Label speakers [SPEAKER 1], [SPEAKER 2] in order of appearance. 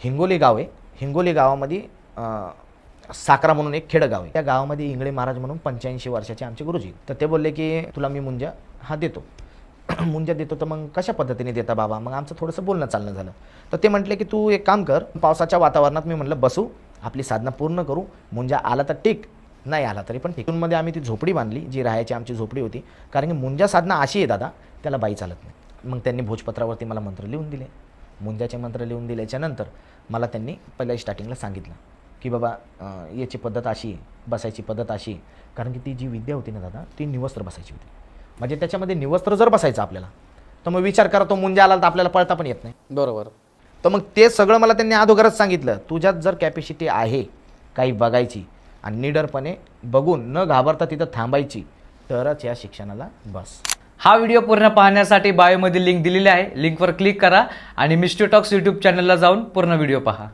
[SPEAKER 1] हिंगोली गाव आहे. हिंगोली गावामध्ये साकरा म्हणून एक खेडगाव आहे. त्या गावामध्ये इंगळे महाराज म्हणून 85 वर्षाचे आमचे गुरुजी. तर ते बोलले की तुला मी मुंजा हा देतो. मुंजा देतो. तर मग कशा पद्धतीने देता बाबा? मग आमचं थोडंसं बोलणं चालणं झालं. तर ते म्हटले की तू एक काम कर, पावसाच्या वातावरणात मी म्हटलं बसू, आपली साधना पूर्ण करू, मुंजा आला तर ठीक, नाही आला तरी पण ठीक. मध्ये आम्ही ती झोपडी बांधली, जी राहायची आमची झोपडी होती. कारण की मुंजा साधना अशी आहे दादा, त्याला बाई चालत नाही. मग त्यांनी भोजपत्रावरती मला मंत्र लिहून दिले. मुंजाचे मंत्र लिहून दिल्याच्यानंतर मला त्यांनी पहिल्या स्टार्टिंगला सांगितलं की बाबा याची पद्धत अशी, बसायची पद्धत अशी. कारण की ती जी विद्या होती ना दादा, ती निवस्त्र बसायची होती. म्हणजे त्याच्यामध्ये निवस्त्र जर बसायचं आपल्याला, तर मग विचार करा, तो मुंजा आला तर आपल्याला पळता पण येत नाही.
[SPEAKER 2] बरोबर.
[SPEAKER 1] तर मग ते सगळं मला त्यांनी अगोदरच सांगितलं, तुझ्यात जर कॅपॅसिटी आहे काही बघायची आणि निडरपणे बघून न घाबरता तिथं थांबायची, तरच या शिक्षणाला बस.
[SPEAKER 2] हा व्हिडिओ पूर्ण पाहण्यासाठी बायोमध्ये लिंक दिलेली आहे. लिंकवर क्लिक करा आणि मिस्टर टॉक्स यूट्यूब चॅनलला जाऊन पूर्ण व्हिडिओ पहा.